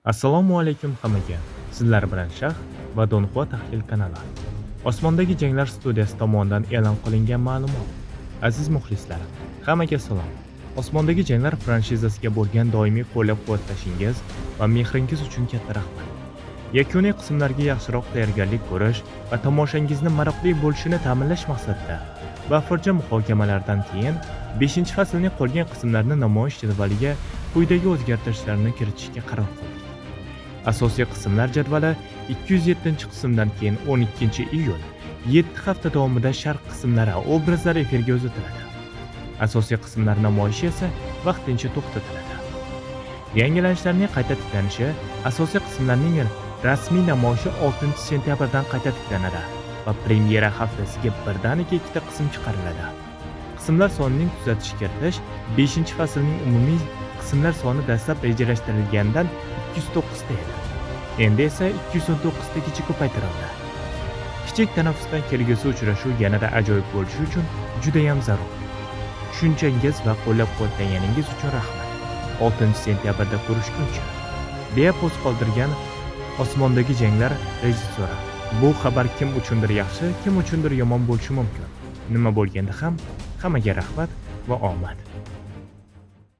Assalomu alaykum hammaga. Sizlar bilan Shah va Donxua tahlil kanali. Osmondagi janglar studiyasi tomonidan e'lon qilingan ma'lumot. Aziz muxlislar, hammaga salom. Osmondagi janglar franshizasiga bo'lgan doimiy qo'llab-quvvatlashingiz va mehringiz uchun katta rahmat. Yakuniy qismlarga yaxshiroq tayyorgarlik ko'rish va tomoshangizni maroqli bo'lishini ta'minlash maqsadida bafurja muhokamalardan keyin 5-faslning qolgan qismlarini namoyish jadvaliga quyidagi o'zgartirishlarni kiritishga qaror qildik. Asosiy qismlar jadvali 207-qismdan keyin 12-iyul 7 hafta davomida sharq qismlari obrazlari efirga uzatiladi. Asosiy qismlar namoyishi esa vaqtincha to'xtatiladi. Yangilanishlarning qayta tiklanishi asosiy qismlarning rasmiy namoyishi 6-sentyabrdan qayta tiklanadi va premyera haftasiga birdaniga 2 qism chiqariladi. Qismlar sonining tuzatish kiritish 5-faslning umumiy qismlar soni dastlab rejalashtirilgandan 209 ta edi. Endi esa 219 tagacha ko'paytirildi. Kichik tanaffusdan kelgusi uchrashuv yanada ajoyib bo'lishi uchun juda ham zarur. Tushunchangiz va qo'llab-quvvatlaganingiz uchun rahmat. 6-sentyabrda ko'rishguncha, deya post qoldirgan Osmondagi janglar rejissyori. Bu xabar kim uchundir yaxshi, kim uchundir yomon bo'lishi mumkin. Nima bo'lganda ham hammaga rahmat va omad.